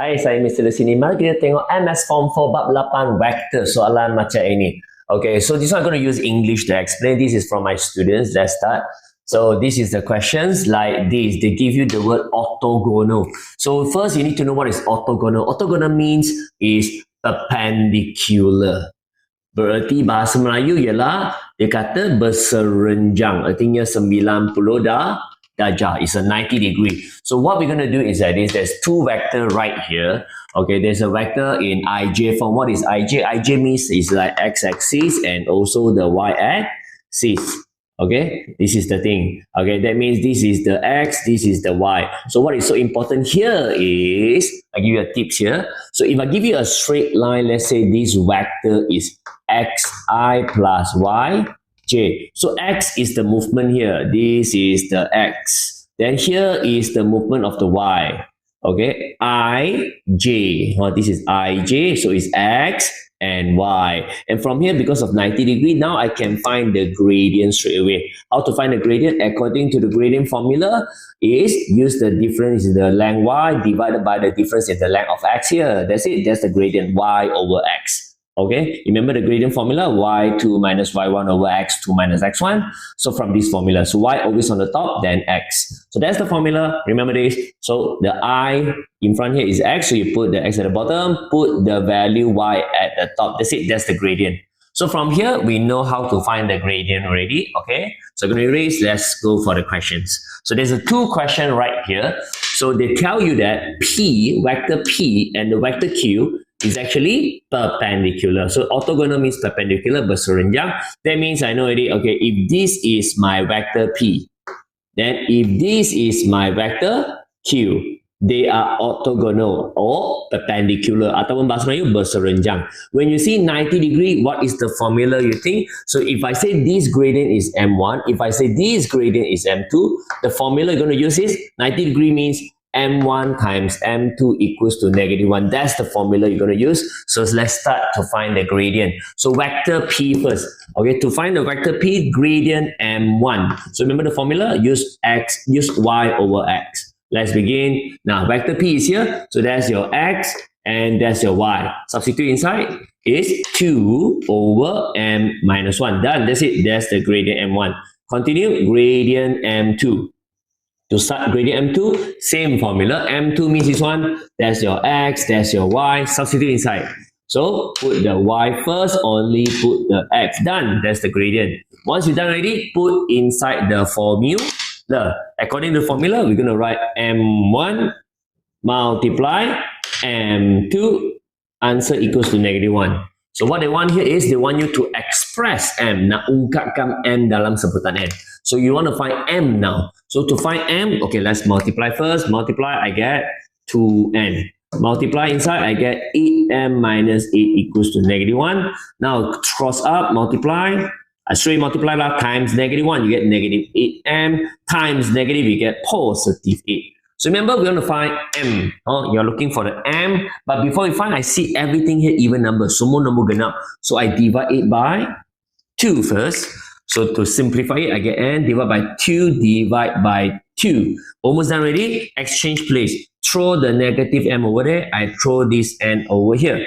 Hai, saya Mr. di sini. Mari kita tengok MS Form 4 bab 8 vektor soalan macam ini. Okay, so this one I'm going to use English to explain. This is from my students. Let's start. So this is the questions like this. They give you the word orthogonal. So first you need to know what is orthogonal. Orthogonal means is perpendicular. Berarti bahasa Melayu ialah dia kata berserenjang. Artinya 90 darjah. It's a 90 degree. So what we're going to do is that there's two vector right here. Okay, there's a vector in ij form. What is ij? Ij means it's like x-axis and also the y-axis. Okay, this is the thing. Okay, that means this is the x, this is the y. So what is so important here is, I give you a tips here. So if I give you a straight line, let's say this vector is xi plus y, j. So x is the movement here. This is the x. Then here is the movement of the y. Okay, I, j. Well, this is I, j. So it's x and y. And from here, because of 90 degree, now I can find the gradient straight away. How to find the gradient? According to the gradient formula is use the difference in the length y divided by the difference in the length of x here. That's it. That's the gradient y over x. Okay, remember the gradient formula, y2 minus y1 over x2 minus x1. So from this formula, so y always on the top, then x. So that's the formula. Remember this. So the I in front here is x, so you put the x at the bottom, put the value y at the top. That's it. That's the gradient. So from here, we know how to find the gradient already. Okay, so I'm going to erase. Let's go for the questions. So there's a two question right here. So they tell you that P, vector P and the vector Q is actually perpendicular. So orthogonal means perpendicular, berserenjang. That means I know already, okay, if this is my vector P, then if this is my vector Q, they are orthogonal or perpendicular. Ataupun bahasa Melayu berserenjang. When you see 90 degree, what is the formula you think? So if I say this gradient is M1, if I say this gradient is M2, the formula you're going to use is 90 degree means M1 times M2 equals to -1. That's the formula you're going to use. So let's start to find the gradient. So vector P first. Okay, to find the vector P, gradient M1. So remember the formula? Use y over x. Let's begin. Now vector P is here. So that's your x and that's your y. Substitute inside is 2 over m minus 1. Done. That's it. That's the gradient M1. Continue. Gradient M2. To start gradient M2, same formula. M2 means this one. That's your x, that's your y. Substitute inside. So put the y first, only put the x. Done. That's the gradient. Once you're done already, put inside the formula. According to the formula, we're going to write M1 multiply M2. Answer equals to -1. So what they want here is they want you to express M. Nak ungkapkan M dalam sebutan N. So you want to find M now. So to find M, okay, let's multiply first. Multiply, I get 2N. Multiply inside, I get 8M minus 8 equals to -1. Now cross up, multiply. Straight multiply lah, times -1, you get -8M. Times negative, you get positive 8. So remember, we're going to find M. You're looking for the M. But before we find, I see everything here even number. Semua nombor genap. So I divide it by 2 first. So to simplify it, I get N. Divide by 2. Divide by 2. Almost done already. Exchange place. Throw the negative M over there. I throw this N over here.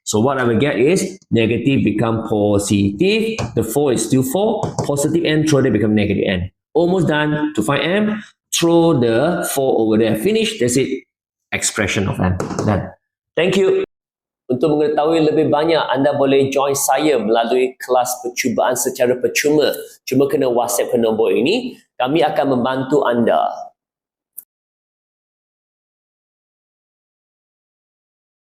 So what I will get is negative become positive. The 4 is still 4. Positive N, throw there become negative N. Almost done. To find M, throw the 4 over there. Finish. That's it. Expression of M. Done. Thank you. Untuk mengetahui lebih banyak, anda boleh join saya melalui kelas percubaan secara percuma. Cuma kena WhatsApp ke nombor ini. Kami akan membantu anda.